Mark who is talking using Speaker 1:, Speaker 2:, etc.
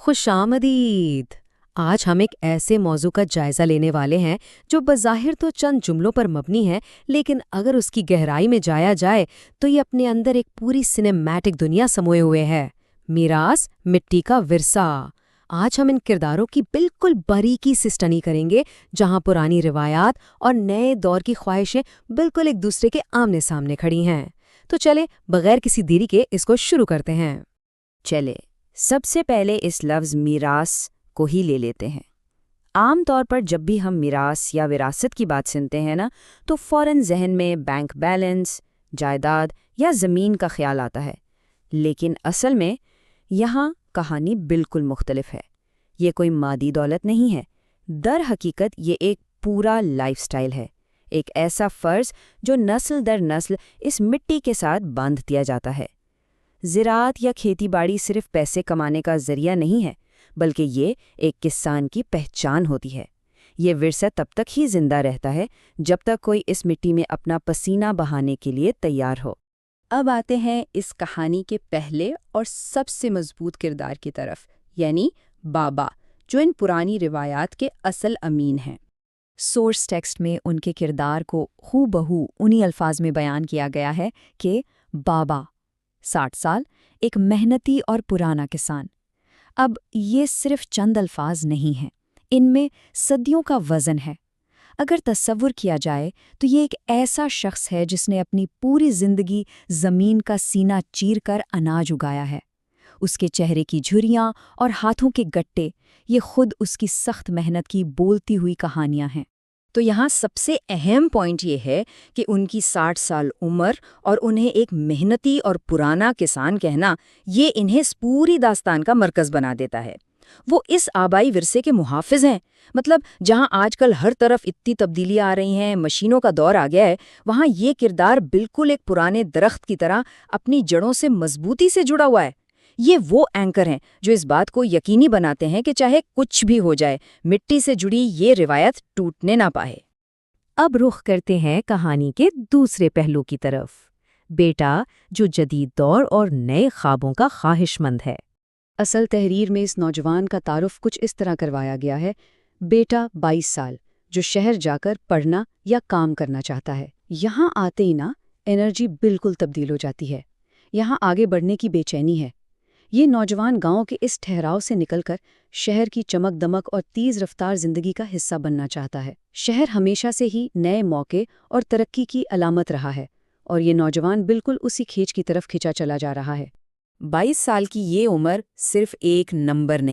Speaker 1: خوش آمدید۔ آج ہم ایک ایسے موضوع کا جائزہ لینے والے ہیں جو بظاہر تو چند جملوں پر مبنی ہے، لیکن اگر اس کی گہرائی میں جایا جائے تو یہ اپنے اندر ایک پوری سنیمیٹک دنیا سموئے ہوئے ہے۔ میراث، مٹی کا ورثہ۔ آج ہم ان کرداروں کی بالکل باریکی سے اسٹڈی کریں گے، جہاں پرانی روایات اور نئے دور کی خواہشیں بالکل ایک دوسرے کے آمنے سامنے کھڑی ہیں۔ تو چلے بغیر کسی دیری کے اس کو شروع کرتے ہیں۔
Speaker 2: چلے سب سے پہلے اس لفظ میراث کو ہی لے لیتے ہیں۔ عام طور پر جب بھی ہم میراث یا وراثت کی بات سنتے ہیں نا، تو فوراً ذہن میں بینک بیلنس، جائیداد یا زمین کا خیال آتا ہے، لیکن اصل میں یہاں کہانی بالکل مختلف ہے۔ یہ کوئی مادی دولت نہیں ہے، در حقیقت یہ ایک پورا لائف سٹائل ہے، ایک ایسا فرض جو نسل در نسل اس مٹی کے ساتھ باندھ دیا جاتا ہے۔ زراعت یا کھیتی باڑی صرف پیسے کمانے کا ذریعہ نہیں ہے، بلکہ یہ ایک کسان کی پہچان ہوتی ہے۔ یہ ورثہ تب تک ہی زندہ رہتا ہے جب تک کوئی اس مٹی میں اپنا پسینہ بہانے کے لیے تیار ہو۔
Speaker 3: اب آتے ہیں اس کہانی کے پہلے اور سب سے مضبوط کردار کی طرف، یعنی بابا، جو ان پرانی روایات کے اصل امین ہیں۔
Speaker 4: سورس ٹیکسٹ میں ان کے کردار کو ہو بہو انہی الفاظ میں بیان کیا گیا ہے کہ بابا 60 سال، ایک محنتی اور پرانا کسان۔ اب یہ صرف چند الفاظ نہیں ہیں، ان میں صدیوں کا وزن ہے۔ اگر تصور کیا جائے تو یہ ایک ایسا شخص ہے جس نے اپنی پوری زندگی زمین کا سینہ چیر کر اناج اگایا ہے۔ اس کے چہرے کی جھریاں اور ہاتھوں کے گٹے، یہ خود اس کی سخت محنت کی بولتی ہوئی کہانیاں ہیں۔
Speaker 2: تو یہاں سب سے اہم پوائنٹ یہ ہے کہ ان کی 60 سال عمر اور انہیں ایک محنتی اور پرانا کسان کہنا، یہ انہیں اس پوری داستان کا مرکز بنا دیتا ہے۔ وہ اس آبائی ورثے کے محافظ ہیں۔ مطلب جہاں آج کل ہر طرف اتنی تبدیلیاں آ رہی ہیں، مشینوں کا دور آ گیا ہے، وہاں یہ کردار بالکل ایک پرانے درخت کی طرح اپنی جڑوں سے مضبوطی سے جڑا ہوا ہے۔ یہ وہ اینکر ہیں جو اس بات کو یقینی بناتے ہیں کہ چاہے کچھ بھی ہو جائے، مٹی سے جڑی یہ روایت ٹوٹنے نہ پائے۔
Speaker 1: اب رخ کرتے ہیں کہانی کے دوسرے پہلو کی طرف، بیٹا جو جدید دور اور نئے خوابوں کا خواہش مند ہے۔
Speaker 3: اصل تحریر میں اس نوجوان کا تعارف کچھ اس طرح کروایا گیا ہے: بیٹا 22 سال، جو شہر جا کر پڑھنا یا کام کرنا چاہتا ہے۔ یہاں آتے ہی نا انرجی بالکل تبدیل ہو جاتی ہے۔ یہاں آگے بڑھنے کی بے چینی ہے۔ یہ نوجوان گاؤں کے اس ٹھہراؤ سے نکل کر شہر کی چمک دمک اور تیز رفتار زندگی کا حصہ بننا چاہتا ہے۔ شہر ہمیشہ سے ہی نئے موقع اور ترقی کی علامت رہا ہے، اور یہ نوجوان بالکل اسی کھینچ کی طرف کھینچا چلا جا رہا ہے۔
Speaker 2: 22 سال کی یہ عمر صرف ایک نمبر نہیں